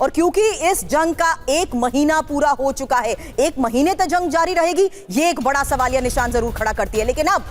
और क्योंकि इस जंग का 1 महीना पूरा हो चुका है, 1 महीने तक जंग जारी रहेगी, यह एक बड़ा सवालिया निशान जरूर खड़ा करती है। लेकिन अब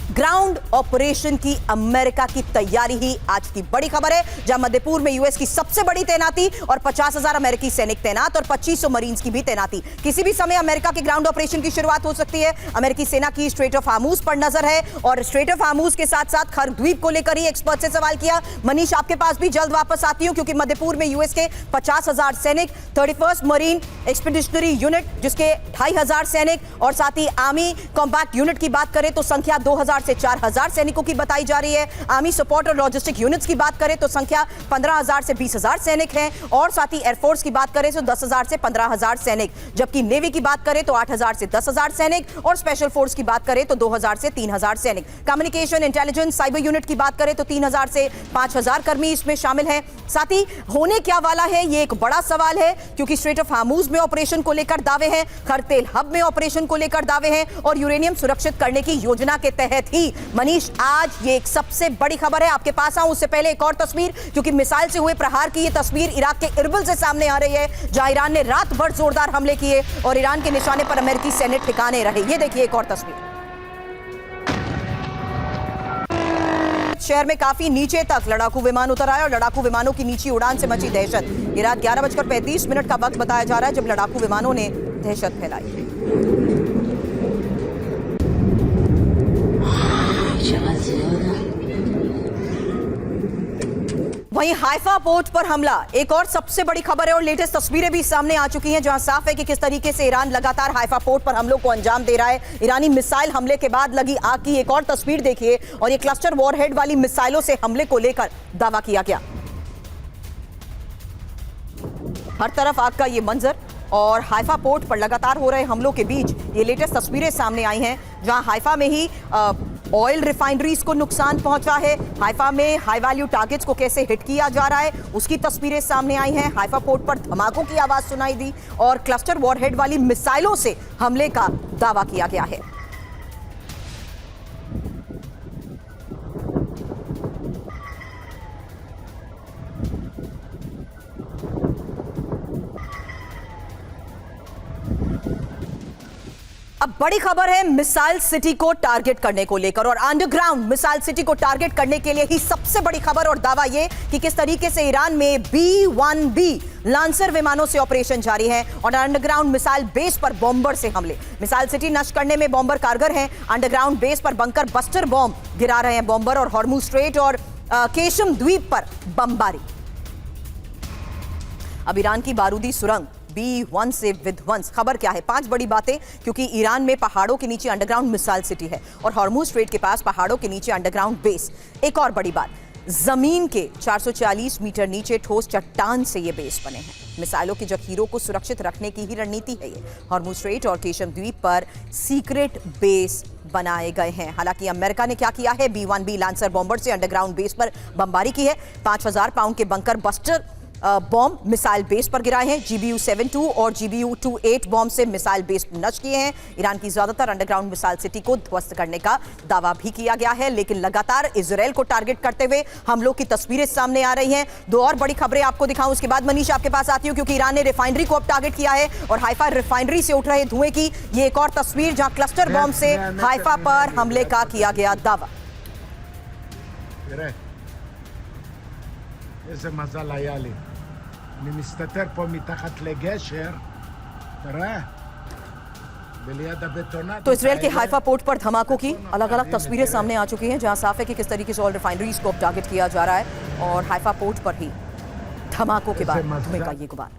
ग्राउंड ऑपरेशन की अमेरिका की तैयारी ही आज की बड़ी खबर है, जहां मध्यपूर्व में यूएस की सबसे बड़ी तैनाती और 50,000 अमेरिकी सैनिक तैनात और 2500 मरीन्स की भी तैनाती। किसी भी समय अमेरिका के ग्राउंड ऑपरेशन की शुरुआत हो सकती है। अमेरिकी सेना की स्ट्रेट ऑफ हार्मूज पर नजर है और स्ट्रेट ऑफ हार्मूज के साथ साथ खर्ग द्वीप को लेकर ही एक्सपर्ट से सवाल किया। मनीष, आपके पास भी जल्द वापस आती हूं, क्योंकि मध्यपूर्व में यूएस के 50,000 सैनिक, 31st मरीन एक्सपीडिशनरी यूनिट जिसके 2,500 सैनिक और साथ ही आर्मी कॉम्पैक्ट यूनिट की बात करें तो संख्या 2,000 से 4,000 सैनिकों की बताई जा रही है। आर्मी सपोर्ट और लॉजिस्टिक यूनिट्स की बात करें तो संख्या 15,000 से 20,000 सैनिक हैं और साथ ही एयरफोर्स की बात करें तो 10,000 से 15,000 सैनिक, जबकि नेवी की बात करें तो 8,000 से 10,000 सैनिक और स्पेशल फोर्स की बात करें तो 2,000 से 3,000 सैनिक। कम्युनिकेशन, इंटेलिजेंस, साइबर यूनिट की बात करें तो 3,000 से 5,000 कर्मी इसमें शामिल हैं। साथ ही होने क्या वाला है, यह एक बड़ा सवाल है, क्योंकि स्ट्रेट ऑफ हार्मूज में ऑपरेशन को लेकर दावे हैं, खर्ग तेल हब में ऑपरेशन को लेकर दावे हैं और यूरेनियम सुरक्षित करने की योजना के तहत ही। मनीष, आज ये एक सबसे बड़ी खबर है, आपके पास आऊं उससे पहले एक और तस्वीर, क्योंकि मिसाइल से हुए प्रहार की ये तस्वीर इराक के इरबिल से सामने आ रही है, जहां ईरान ने रात भर जोरदार हमले किए और ईरान के निशाने पर अमेरिकी सैनिक ठिकाने रहे। ये देखिए एक और तस्वीर। शहर में काफी नीचे तक लड़ाकू विमान उतर आए और लड़ाकू विमानों की नीची उड़ान से मची दहशत। ये रात 11:35 का वक्त बताया जा रहा है जब लड़ाकू विमानों ने दहशत फैलाई। वहीं हाइफा पोर्ट पर हमला एक और सबसे बड़ी खबर है और लेटेस्ट तस्वीरें भी सामने आ चुकी हैं, जहां साफ है कि किस तरीके से ईरान लगातार हाइफा पोर्ट पर हमलों को अंजाम दे रहा है। ईरानी मिसाइल हमले के बाद लगी आग की एक और तस्वीर देखिए और ये क्लस्टर वॉरहेड वाली मिसाइलों से हमले को लेकर दावा किया गया। हर तरफ आग का ये मंजर और हाइफा पोर्ट पर लगातार हो रहे हमलों के बीच ये लेटेस्ट तस्वीरें सामने आई हैं, जहां हाइफा में ही ऑयल रिफाइनरीज को नुकसान पहुंचा है। हाइफा में हाई वैल्यू टारगेट्स को कैसे हिट किया जा रहा है उसकी तस्वीरें सामने आई हैं। हाइफा पोर्ट पर धमाकों की आवाज सुनाई दी और क्लस्टर वॉरहेड वाली मिसाइलों से हमले का दावा किया गया है। अब बड़ी खबर है मिसाइल सिटी को टारगेट करने को लेकर और अंडरग्राउंड मिसाइल सिटी को टारगेट करने के लिए ही सबसे बड़ी खबर और दावा यह कि किस तरीके से ईरान में B-1B लांसर विमानों से ऑपरेशन जारी है और अंडरग्राउंड मिसाइल बेस पर बॉम्बर से हमले। मिसाइल सिटी नष्ट करने में बॉम्बर कारगर हैं। अंडरग्राउंड बेस पर बंकर बस्टर बॉम्ब गिरा रहे हैं बॉम्बर और हॉर्मुज स्ट्रेट और केशम द्वीप पर बमबारी। अब ईरान की बारूदी सुरंग B-1 से विध्वंस। खबर क्या है? 5 बड़ी बातें, क्योंकि ईरान में पहाड़ों के नीचे अंडरग्राउंड मिसाइल सिटी है और हॉर्मुज स्ट्रेट के पास पहाड़ों के नीचे अंडरग्राउंड बेस। एक और बड़ी बात, जमीन के 440 मीटर नीचे ठोस चट्टान से ये बेस बने हैं। मिसाइलों के जखीरों को सुरक्षित रखने की ही रणनीति है ये। हॉर्मुज स्ट्रेट और केशम द्वीप पर सीक्रेट बेस बनाए गए हैं। हालांकि अमेरिका ने क्या किया है, B-1B लांसर बॉम्बर से अंडरग्राउंड बेस पर बमबारी की है। 5,000 पाउंड के bunker buster bomb missile base पर गिराए हैं। GBU-72 और GBU-28 बॉम्ब से मिसाइल बेस नष्ट किए हैं। ईरान की ज्यादातर अंडरग्राउंड मिसाइल सिटी को ध्वस्त करने का दावा भी किया गया है, लेकिन लगातार इजराइल को टारगेट करते हुए हमलों की तस्वीरें सामने आ रही हैं। 2 और बड़ी खबरें आपको दिखाऊं, उसके बाद मनीष आपके पास आती हूं, क्योंकि ईरान ने रिफाइनरी को अब टारगेट किया है और हाइफा रिफाइनरी से उठ रहे धुएं की ये एक और तस्वीर, जहां क्लस्टर बॉम्ब से हाइफा पर हमले का किया गया दावा। אני מסתתר פה מתחת לגשר, תראה, בליד הבטונט। तो इसराइल के हाइफा पोर्ट पर धमाकों की अलग-अलग तस्वीरें सामने आ चुकी हैं, जहां साफ है कि किस तरीके से ऑयल रिफाइनरीज को अब टारगेट किया जा रहा है और हाइफा पोर्ट पर ही धमाकों के बाद धुएं का ये गुबार।